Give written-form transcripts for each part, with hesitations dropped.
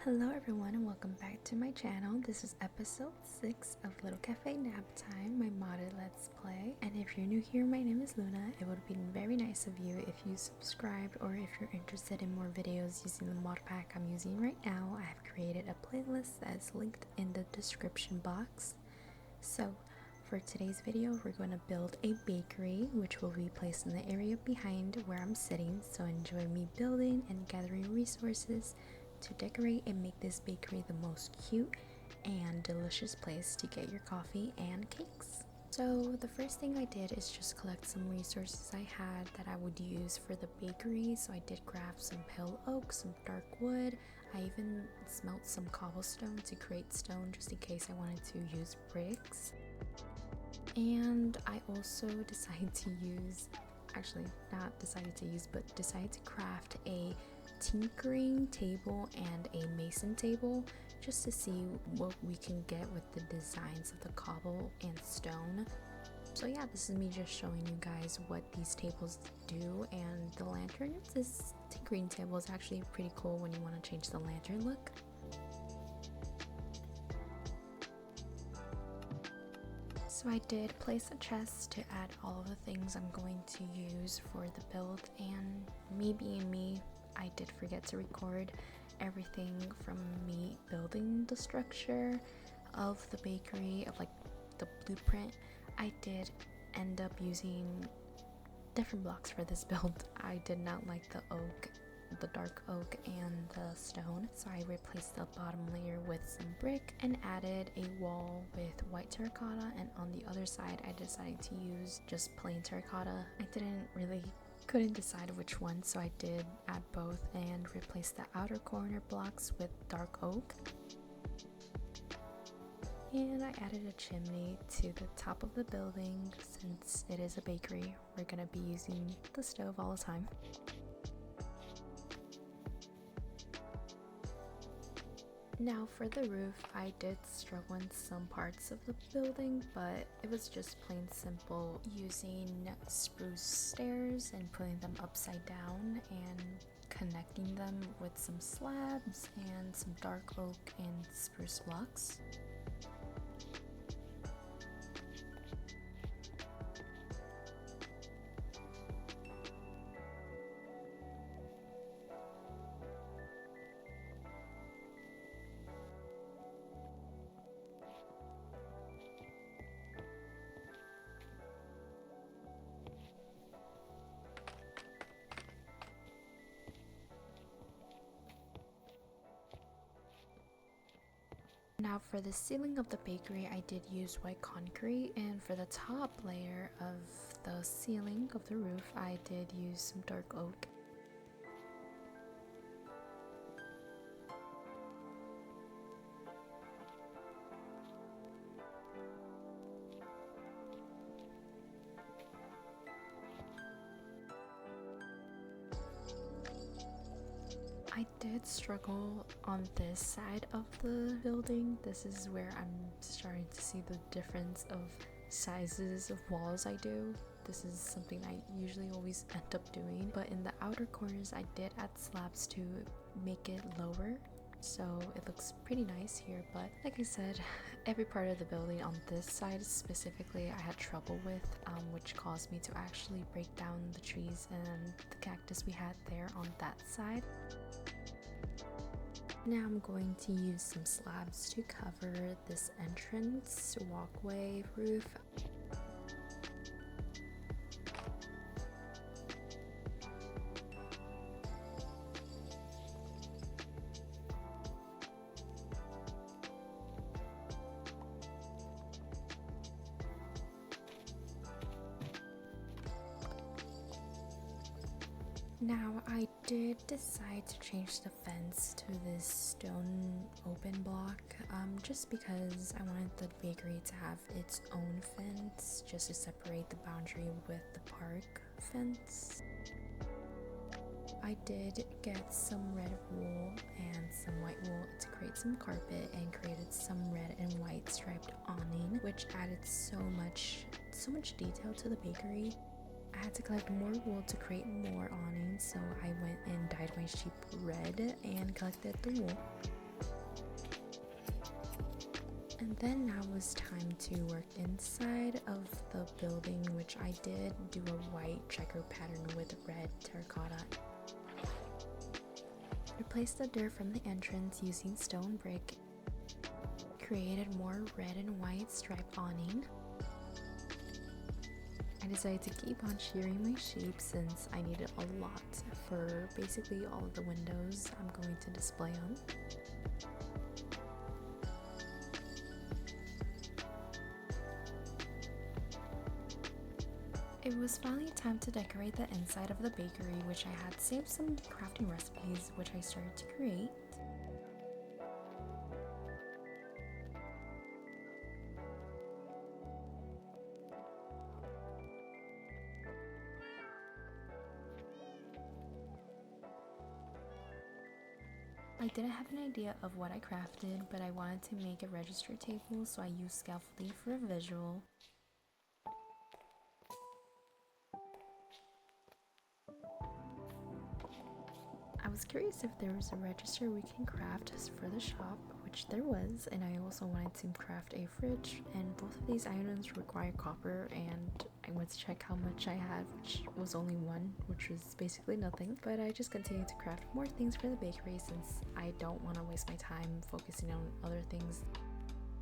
Hello everyone and welcome back to my channel. This is episode 6 of Lil Cafe Naptime, my modded let's play. And if you're new here, my name is Luna. It would be very nice of you if you subscribed, or if you're interested in more videos using the mod pack I'm using right now, I have created a playlist that is linked in the description box. So for today's video, we're going to build a bakery, which will be placed in the area behind where I'm sitting. So enjoy me building and gathering resources to decorate and make this bakery the most cute and delicious place to get your coffee and cakes. So the first thing I did is just collect some resources I had that I would use for the bakery. So I did craft some pale oak, some dark wood. I even smelt some cobblestone to create stone just in case I wanted to use bricks. And I also decided to craft a tinkering table and a mason table just to see what we can get with the designs of the cobble and stone. So yeah, this is me just showing you guys what these tables do. And the lantern, this tinkering table is actually pretty cool when you want to change the lantern look. So I did place a chest to add all of the things I'm going to use for the build, and me being me, I did forget to record everything from me building the structure of the bakery, of like the blueprint. I did end up using different blocks for this build. I did not like the oak, the dark oak and the stone, so I replaced the bottom layer with some brick and added a wall with white terracotta, and on the other side I decided to use just plain terracotta. Couldn't decide which one, so I did add both and replace the outer corner blocks with dark oak. And I added a chimney to the top of the building. Since it is a bakery, we're gonna be using the stove all the time. Now for the roof, I did struggle in some parts of the building, but it was just plain simple using spruce stairs and putting them upside down and connecting them with some slabs and some dark oak and spruce blocks. Now for the ceiling of the bakery, I did use white concrete, and for the top layer of the ceiling of the roof, I did use some dark oak. I did struggle on this side of the building. This is where I'm starting to see the difference of sizes of walls I do. This is something I usually always end up doing, but in the outer corners I did add slabs to make it lower, so it looks pretty nice here. But like I said, every part of the building on this side specifically I had trouble with, which caused me to actually break down the trees and the cactus we had there on that side. Now I'm going to use some slabs to cover this entrance walkway roof. Now I did decide to change the fence to this stone open block, just because I wanted the bakery to have its own fence, just to separate the boundary with the park fence. I did get some red wool and some white wool to create some carpet, and created some red and white striped awning, which added so much detail to the bakery. I had to collect more wool to create more awnings, so I went and dyed my sheep red and collected the wool. And then now it was time to work inside of the building, which I did do a white checker pattern with red terracotta. Replaced the dirt from the entrance using stone brick. Created more red and white striped awning. I decided to keep on shearing my sheep since I needed a lot for basically all of the windows I'm going to display on. It was finally time to decorate the inside of the bakery, which I had saved some crafting recipes which I started to create. I didn't have an idea of what I crafted, but I wanted to make a register table, so I used scaffolding for a visual. I was curious if there was a register we can craft for the shop, which there was, and I also wanted to craft a fridge, and both of these items require copper, and I went to check how much I had, which was only one, which was basically nothing, but I just continued to craft more things for the bakery since I don't want to waste my time focusing on other things.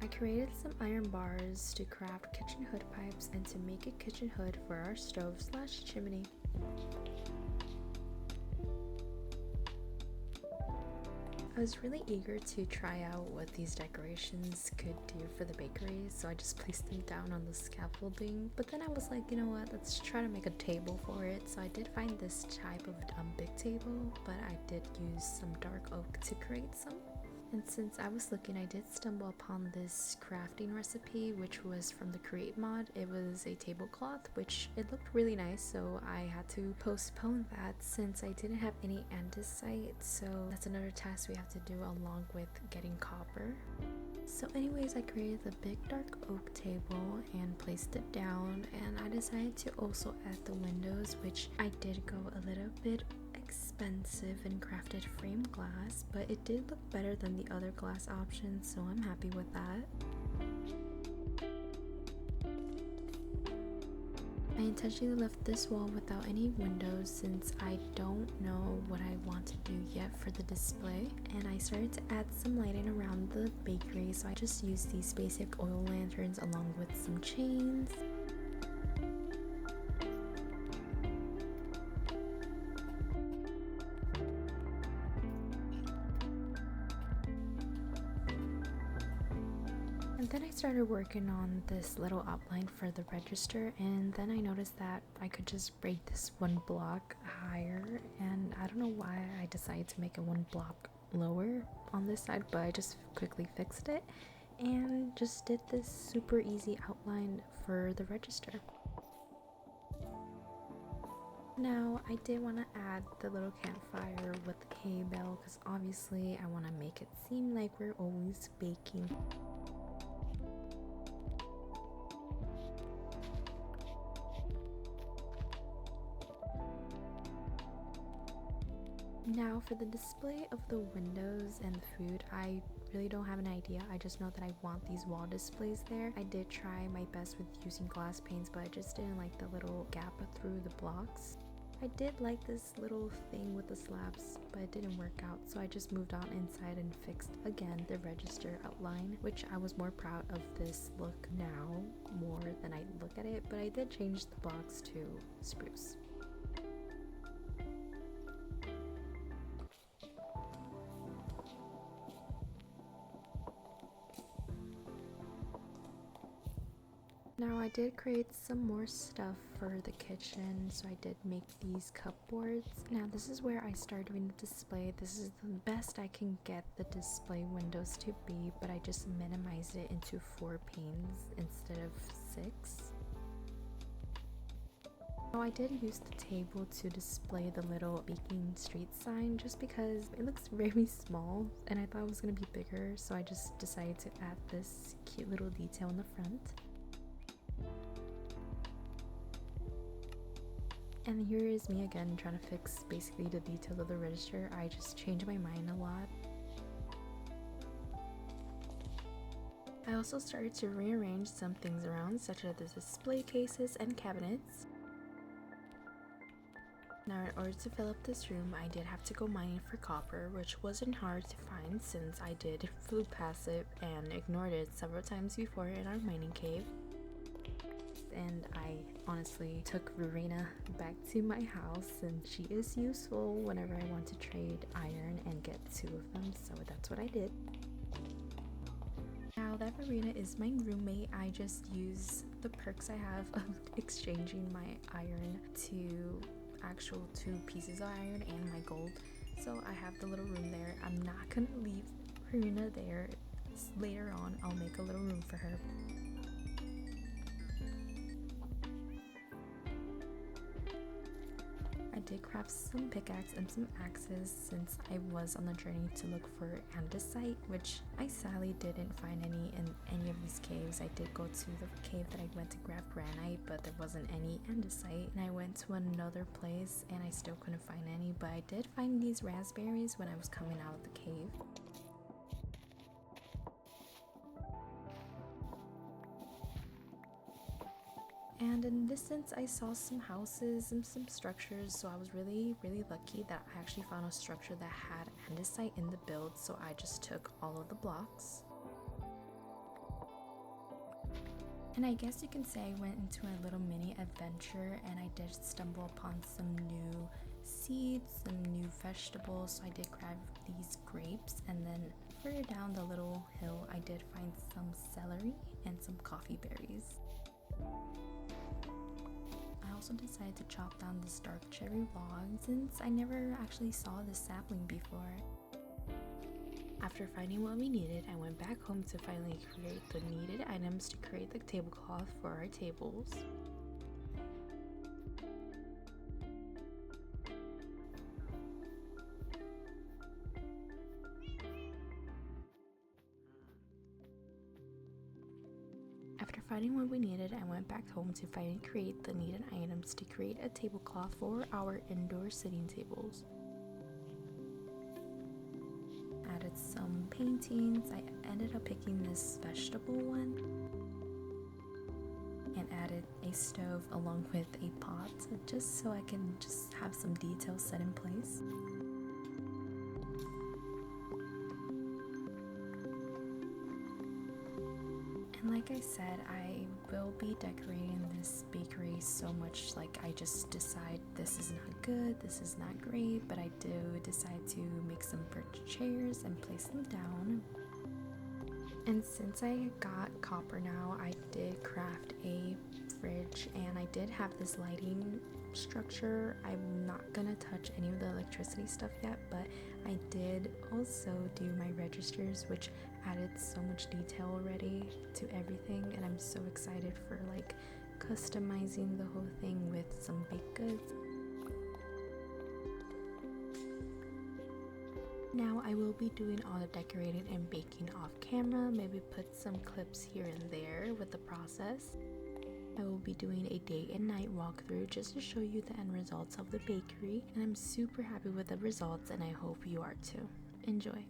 I created some iron bars to craft kitchen hood pipes and to make a kitchen hood for our stove slash chimney. I was really eager to try out what these decorations could do for the bakery, so I just placed them down on the scaffolding. But then I was like, you know what, let's try to make a table for it. So I did find this type of big table, but I did use some dark oak to create some. And since I was looking, I did stumble upon this crafting recipe, which was from the Create mod. It was a tablecloth, which it looked really nice, so I had to postpone that since I didn't have any andesite, so that's another task we have to do along with getting copper. So anyways, I created the big dark oak table and placed it down, and I decided to also add the windows, which I did go a little bit expensive and crafted framed glass, but it did look better than the other glass options, so I'm happy with that. I intentionally left this wall without any windows since I don't know what I want to do yet for the display, and I started to add some lighting around the bakery, so I just used these basic oil lanterns along with some chains. And then I started working on this little outline for the register, and then I noticed that I could just break this one block higher, and I don't know why I decided to make it one block lower on this side, but I just quickly fixed it and just did this super easy outline for the register. Now I did want to add the little campfire with the hay bale because obviously I want to make it seem like we're always baking. Now for the display of the windows and the food, I really don't have an idea. I just know that I want these wall displays there. I did try my best with using glass panes, but I just didn't like the little gap through the blocks. I did like this little thing with the slabs, but it didn't work out, so I just moved on inside and fixed again the register outline, which I was more proud of this look now more than I look at it, but I did change the blocks to spruce. Now I did create some more stuff for the kitchen, so I did make these cupboards. Now this is where I started doing the display. This is the best I can get the display windows to be, but I just minimized it into 4 panes instead of 6. Now I did use the table to display the little baking street sign just because it looks very small and I thought it was going to be bigger, so I just decided to add this cute little detail in the front. And here is me again trying to fix basically the details of the register. I just changed my mind a lot. I also started to rearrange some things around, such as the display cases and cabinets. Now, in order to fill up this room, I did have to go mining for copper, which wasn't hard to find since I did flew past it and ignored it several times before in our mining cave. And I honestly took Verena back to my house, and she is useful whenever I want to trade iron and get 2 of them, so that's what I did. Now that Verena is my roommate, I just use the perks I have of exchanging my iron to actual 2 pieces of iron and my gold. So I have the little room there. I'm not gonna leave Verena there. Later on, I'll make a little room for her. I did craft some pickaxe and some axes since I was on the journey to look for andesite, which I sadly didn't find any in any of these caves. I did go to the cave that I went to grab granite, but there wasn't any andesite, and I went to another place and I still couldn't find any, but I did find these raspberries when I was coming out of the cave. And in distance I saw some houses and some structures, so I was really lucky that I actually found a structure that had andesite in the build, so I just took all of the blocks. And I guess you can say I went into a little mini adventure, and I did stumble upon some new seeds, some new vegetables, so I did grab these grapes, and then further down the little hill I did find some celery and some coffee berries. I also decided to chop down this dark cherry log since I never actually saw this sapling before. After finding what we needed, I went back home to finally create the needed items to create the tablecloth for our tables. After finding what we needed, I went back home to finally create the needed items to create a tablecloth for our indoor sitting tables. Added some paintings. I ended up picking this vegetable one and added a stove along with a pot, just so I can just have some details set in place. And like I said, I will be decorating this bakery so much, like I just decide this is not good, this is not great, but I do decide to make some birch chairs and place them down. And since I got copper now, I did craft a fridge, and I did have this lighting structure. I'm not gonna touch any of the electricity stuff yet, but I did also do my registers, which added so much detail already to everything, and I'm so excited for like customizing the whole thing with some baked goods. Now I will be doing all the decorating and baking off camera, maybe put some clips here and there with the process. I will be doing a day and night walkthrough just to show you the end results of the bakery, and I'm super happy with the results, and I hope you are too. Enjoy!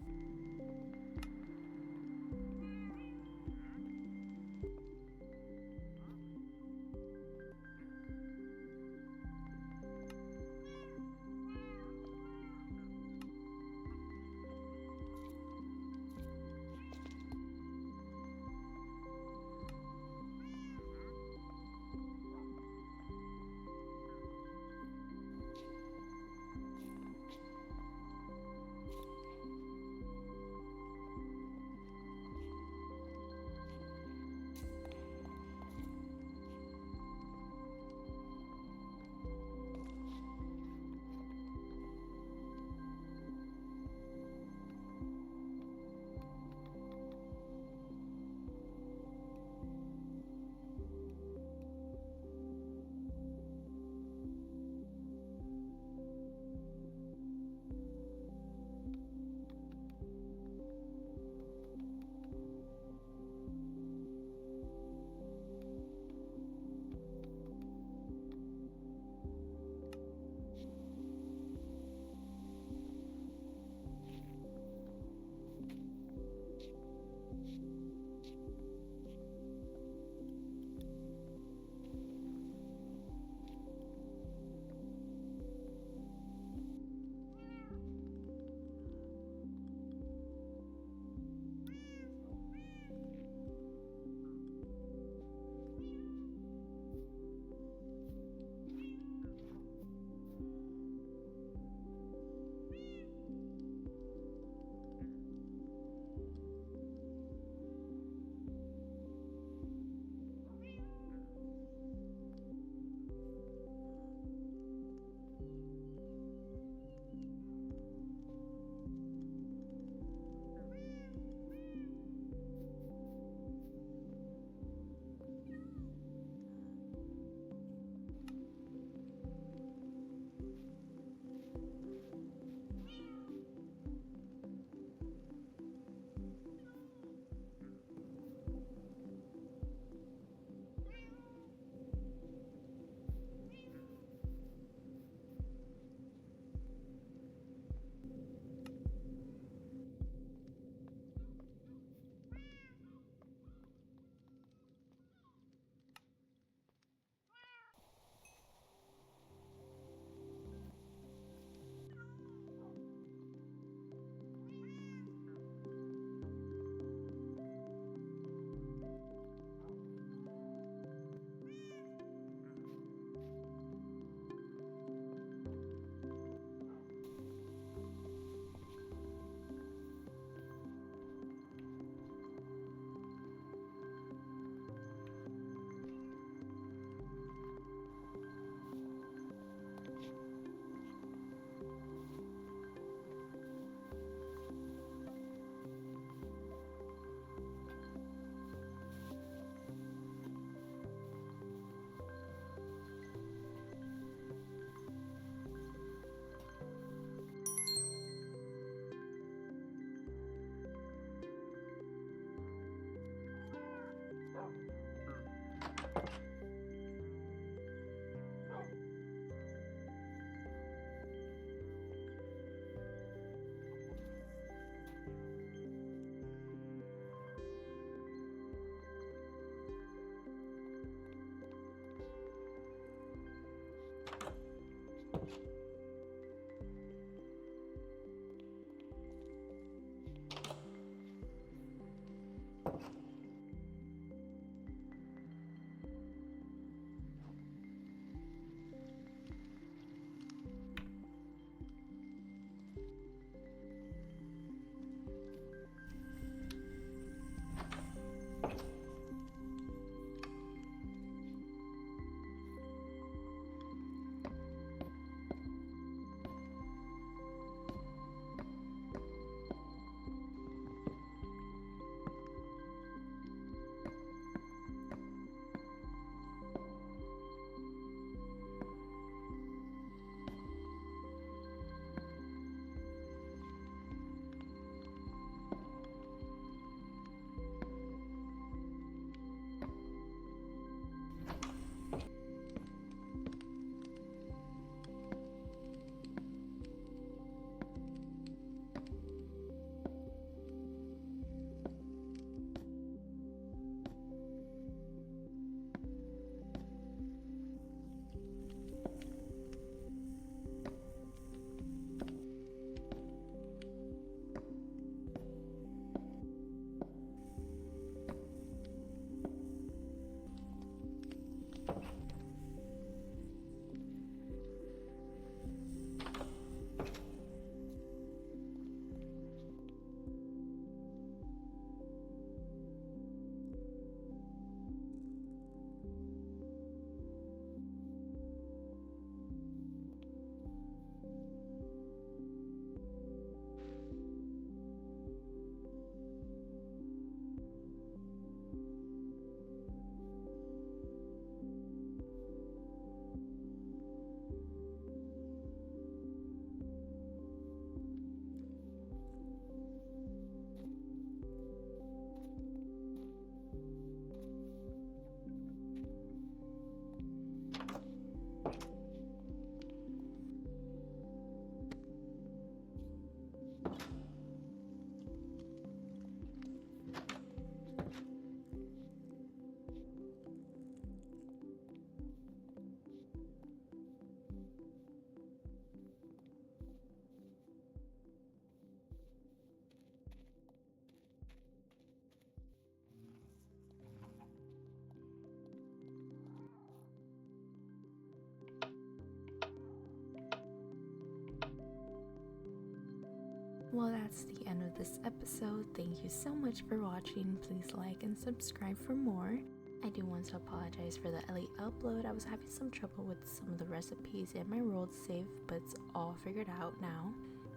Well, that's the end of this episode. Thank you so much for watching. Please like and subscribe for more. I do want to apologize for the late upload. I was having some trouble with some of the recipes and my world save, but it's all figured out now.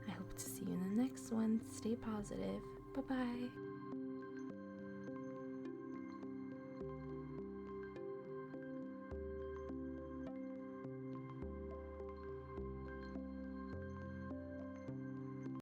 I hope to see you in the next one. Stay positive. Bye bye.